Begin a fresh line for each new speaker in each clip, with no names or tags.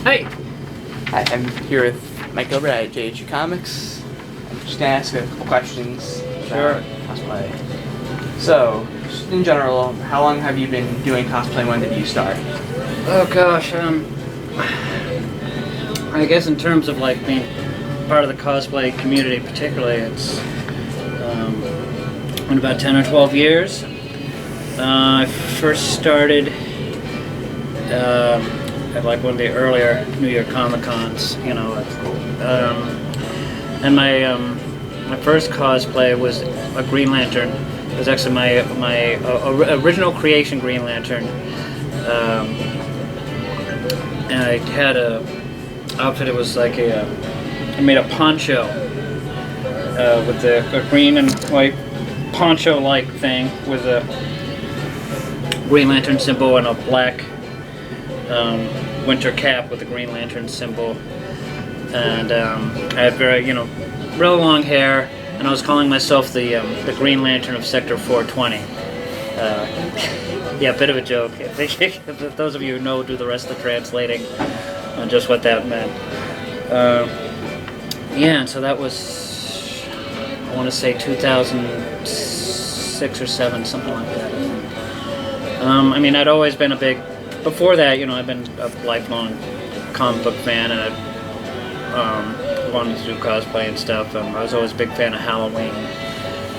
Hi.
Hi, I'm here with Mike Gilbert at JHU Comics. I'm just gonna ask a couple questions about cosplay. So, just in general, how long have you been doing cosplay? When did you start?
Oh gosh, I guess in terms of like being part of the cosplay community particularly, it's been about 10 or 12 years. I first started at like one of the earlier New York Comic Cons, you know. And my first cosplay was a Green Lantern. It was actually my original creation Green Lantern. And I had a outfit. It was like I made a poncho with a green and white poncho-like thing with a Green Lantern symbol and a black winter cap with the Green Lantern symbol. And I had very, real long hair, and I was calling myself the Green Lantern of Sector 420. Yeah, bit of a joke. If those of you who know, do the rest of the translating on just what that meant. Yeah, and so that was, I want to say 2006 or 7, something like that. I mean, I'd always been a big, before that, I've been a lifelong comic book fan, and I wanted to do cosplay and stuff. I was always a big fan of Halloween.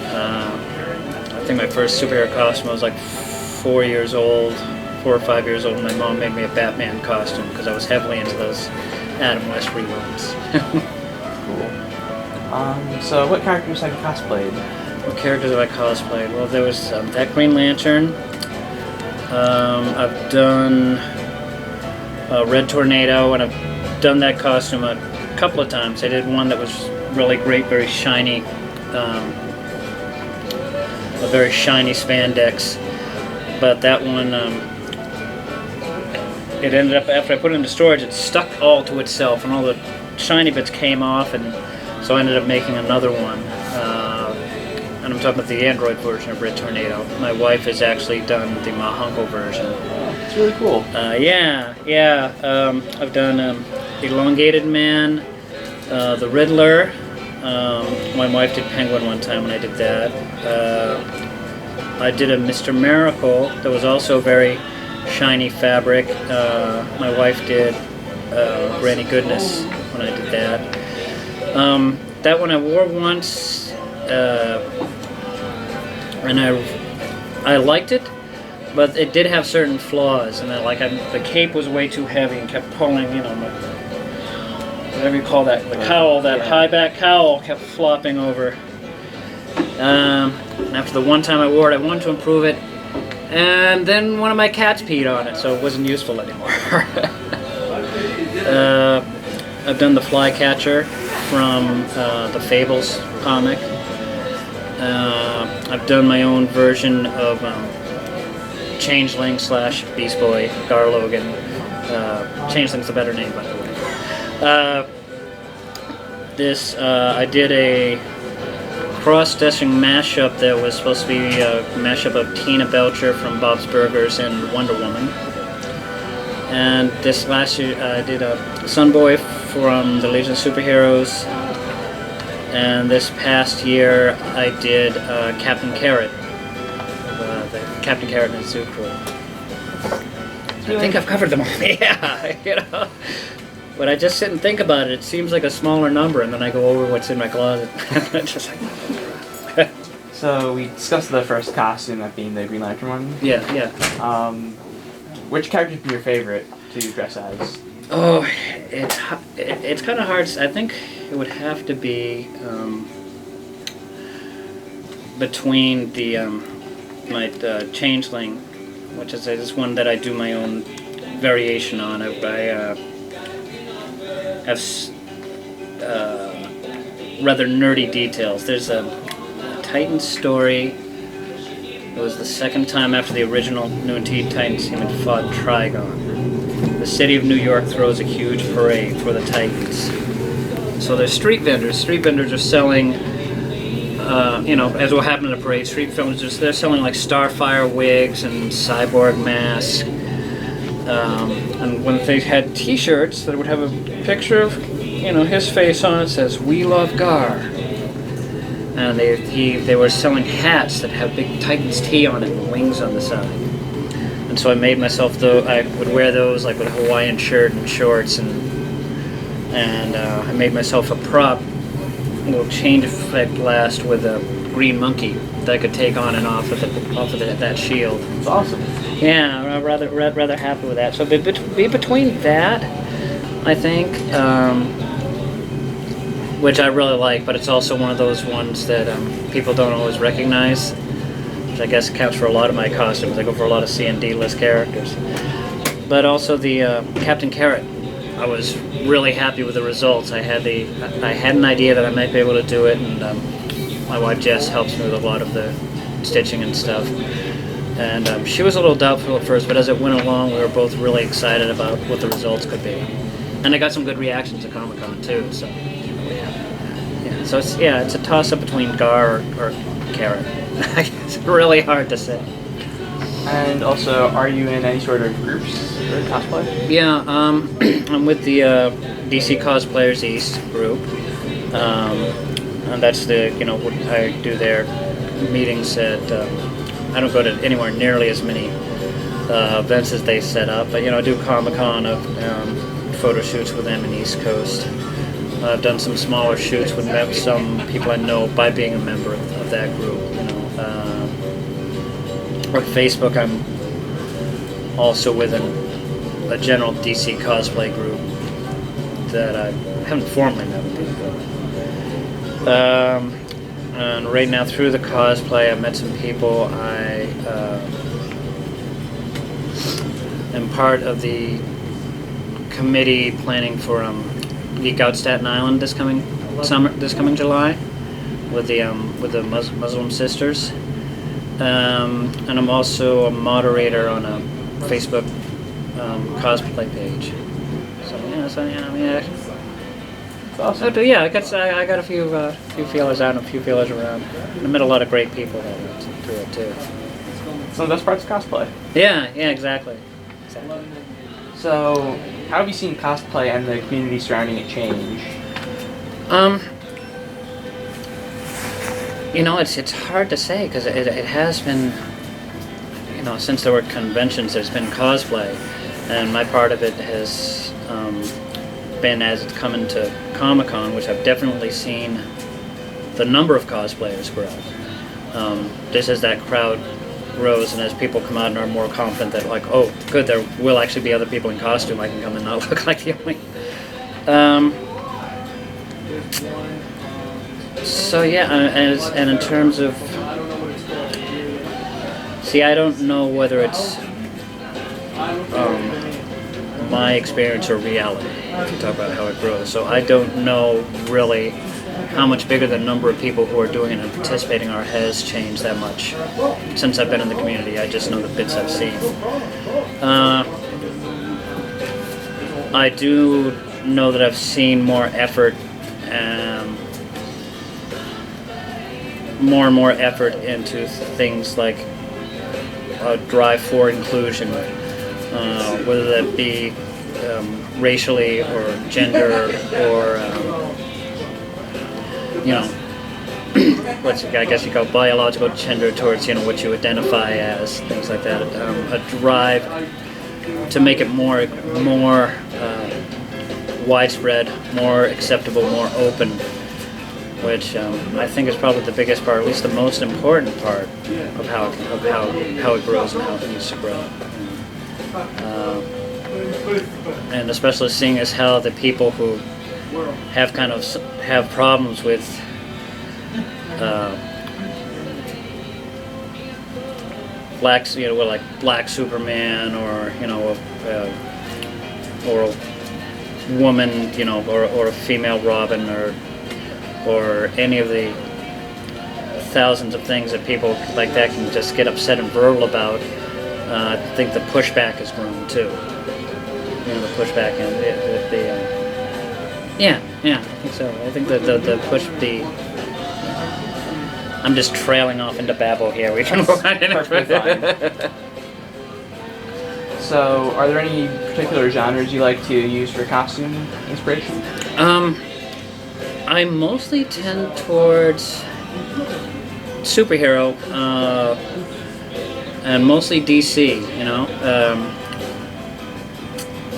I think my first superhero costume, I was like 4 or 5 years old, and my mom made me a Batman costume because I was heavily into those Adam West reruns.
Cool. So what characters have you cosplayed?
What characters have I cosplayed? Well, there was that Green Lantern. I've done Red Tornado, and I've done that costume a couple of times. I did one that was really great, very shiny, a very shiny spandex. But that one, it ended up, after I put it into storage, it stuck all to itself, and all the shiny bits came off, and so I ended up making another one. And I'm talking about the Android version of Red Tornado. My wife has actually done the Mahunko version.
Oh, it's really cool.
Yeah. I've done Elongated Man, the Riddler. My wife did Penguin one time when I did that. I did a Mr. Miracle that was also very shiny fabric. My wife did Granny Goodness when I did that. That one I wore once, and I liked it, but it did have certain flaws, and the cape was way too heavy and kept pulling, whatever you call that, the cowl, that high back cowl kept flopping over. And after the one time I wore it, I wanted to improve it, and then one of my cats peed on it, so it wasn't useful anymore. I've done the Flycatcher from the Fables comic. I've done my own version of Changeling / Beast Boy, Gar Logan. Changeling's a better name, by the way. I did a cross-dressing mashup that was supposed to be a mashup of Tina Belcher from Bob's Burgers and Wonder Woman. And this last year I did a Sunboy from the Legion of Superheroes. And this past year I did Captain Carrot, the Captain Carrot and the Zoo Crew. I think I've covered them all. Yeah, When I just sit and think about it, it seems like a smaller number, and then I go over what's in my closet. Just like.
So we discussed the first costume, that being the Green Lantern one.
Yeah.
Which character would be your favorite to dress as?
Oh, it's kind of hard. I think it would have to be between my Changeling, which is this one that I do my own variation on. I have rather nerdy details. There's a Titan story. It was the second time after the original New Teen Titans team had fought Trigon. The city of New York throws a huge parade for the Titans. So there's street vendors. Street vendors are selling, as will happen in a parade, street vendors, they're selling like Starfire wigs and cyborg masks. And when they had T-shirts that would have a picture of, his face on it, says "We Love Gar," and they were selling hats that have big Titans T on it and wings on the side. And so I made myself I would wear those like with a Hawaiian shirt and shorts, and I made myself a prop, a little change effect blast with a green monkey that I could take on and off of that shield.
It's awesome.
Yeah, I'm rather happy with that. So be between that, I think, which I really like, but it's also one of those ones that people don't always recognize, which I guess accounts for a lot of my costumes. I go for a lot of C and D list characters. But also the Captain Carrot. I was really happy with the results. I had an idea that I might be able to do it, and my wife Jess helps me with a lot of the stitching and stuff. And she was a little doubtful at first, but as it went along, we were both really excited about what the results could be. And I got some good reactions at Comic-Con too, so yeah. So it's a toss-up between Gar or Carrot. It's really hard to say.
And also, are you in any sort of groups for cosplay?
Yeah, I'm with the DC Cosplayers East group, and that's what I do their meetings at. I don't go to anywhere nearly as many events as they set up, but I do Comic-Con photo shoots with them in East Coast. I've done some smaller shoots with some people I know by being a member of that group. Or Facebook, I'm also with a general DC cosplay group that I haven't formally met with people. And right now, through the cosplay, I've met some people. I am part of the committee planning for Geek Out Staten Island this coming July with the Muslim sisters. And I'm also a moderator on a Facebook cosplay page. So yeah.
That's awesome.
So, yeah, I got a few feelers out and a few feelers around. I met a lot of great people that went through it too.
Some of the best parts of cosplay.
Yeah, exactly.
So, how have you seen cosplay and the community surrounding it change?
It's hard to say because it has been, since there were conventions, there's been cosplay, and my part of it has been as it's come into Comic-Con, which I've definitely seen the number of cosplayers grow. Just as that crowd grows and as people come out and are more confident that like, oh, good, there will actually be other people in costume, I can come and not look like the only. So yeah, and in terms of, I don't know whether it's my experience or reality to talk about how it grows. So I don't know really how much bigger the number of people who are doing it and participating has changed that much since I've been in the community. I just know the bits I've seen. I do know that I've seen more effort, more and more effort into things like a drive for inclusion, whether that be racially or gender or I guess you call biological gender towards what you identify as, things like that. A drive to make it more widespread, more acceptable, more open, which I think is probably the biggest part, at least the most important part of how it grows and how it needs to grow. And especially seeing as how the people who have problems with blacks, like Black Superman or or a woman, or a female Robin or any of the thousands of things that people like that can just get upset and verbal about. I think the pushback has grown too. The pushback and yeah, I think so. I think I'm just trailing off into babble here. We can go on in it.
So, are there any particular genres you like to use for costume inspiration?
I mostly tend towards superhero, and mostly DC.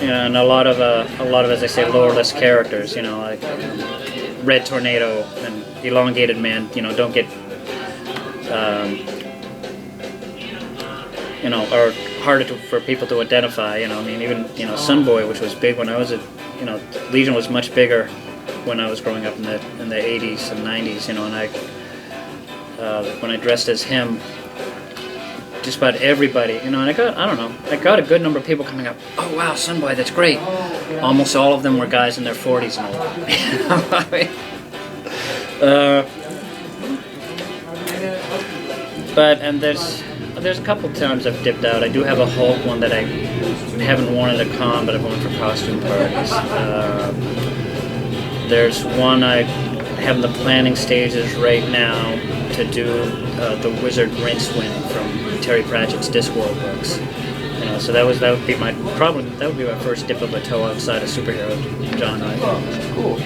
And a lot of, as I say, lowerless characters. Like Red Tornado and Elongated Man. Don't get, are harder for people to identify. Even Sunboy, which was big when I was Legion was much bigger when I was growing up in the 80s and 90s. And when I dressed as him, just about everybody, and I got a good number of people coming up. Oh wow, Sunboy, that's great. Almost all of them were guys in their 40s and all. And there's a couple times I've dipped out. I do have a Hulk one that I haven't worn at a con, but I've worn for costume parties. There's one I have in the planning stages right now to do the Wizard Rincewind from Terry Pratchett's Discworld books. So that would be my first dip of a toe outside of superhero genre.
Cool.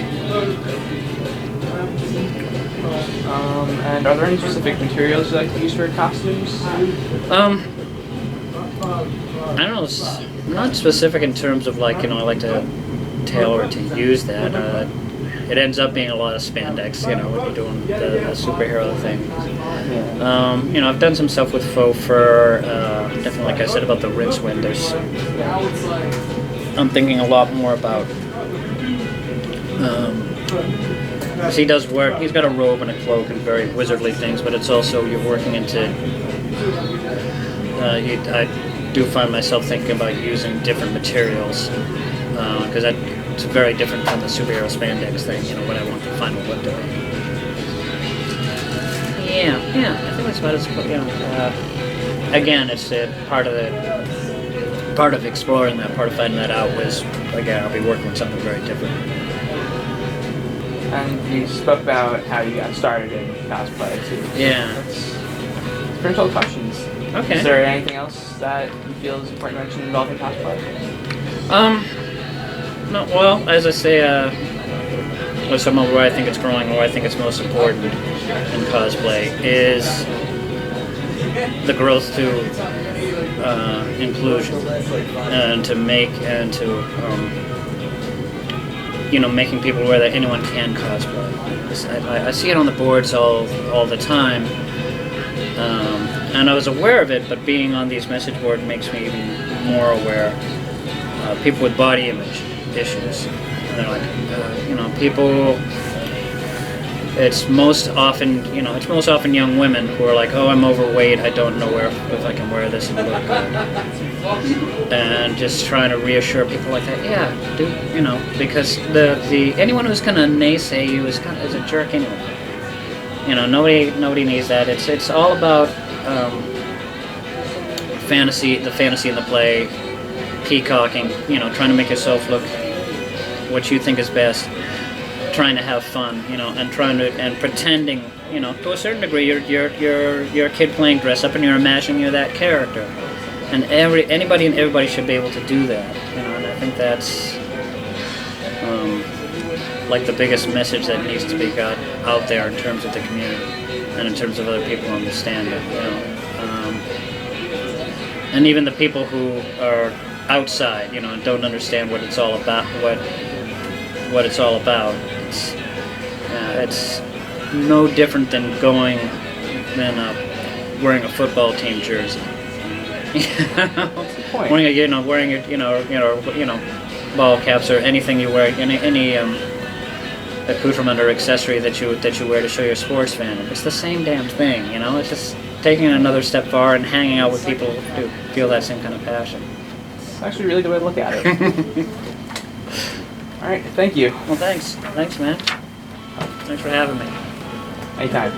And are there any specific materials you like to use for costumes?
I don't know. It's not specific in terms of I like to tailor to use that. It ends up being a lot of spandex, when you're doing the superhero thing. I've done some stuff with faux fur. Definitely, like I said about the Rincewind, I'm thinking a lot more about. He does work. He's got a robe and a cloak and very wizardly things, but it's also you're working into. I do find myself thinking about using different materials because it's very different from the superhero spandex thing. What I want the final look to be. Yeah. I think that's about as again, it's part of exploring that, part of finding that out was again I'll be working with something very different.
And you spoke about how you got started in cosplay too.
Yeah.
That's pretty cool questions.
Okay.
Is there anything else that you feel is important to mention involving cosplay?
No. Well, as I say, some of where I think it's growing, or I think it's most important in cosplay is the growth to inclusion and to making people aware that anyone can cosplay. I see it on the boards all the time, and I was aware of it, but being on these message boards makes me even more aware. People with body image issues, and they're like, people. It's most often young women who are like, oh, I'm overweight, I don't know if I can wear this and look good. And just trying to reassure people like that, yeah, because the anyone who's gonna naysay you is a jerk anyway. Nobody needs that. It's all about fantasy, the fantasy in the play, peacocking, trying to make yourself look what you think is best. Trying to have fun, and pretending, to a certain degree, you're a kid playing dress up, and you're imagining you're that character, and anybody and everybody should be able to do that, and I think that's like the biggest message that needs to be got out there in terms of the community, and in terms of other people understand it, and even the people who are outside, and don't understand what it's all about, what it's all about. It's no different than wearing a football team jersey. Wearing your ball caps or anything you wear, any accoutrement or accessory that you wear to show you're a sports fan. It's the same damn thing, It's just taking it another step far and hanging out with people who feel that same kind of passion.
It's actually a really good way to look at it. All right, thank you.
Well, thanks. Thanks, man. Thanks for having me.
Anytime.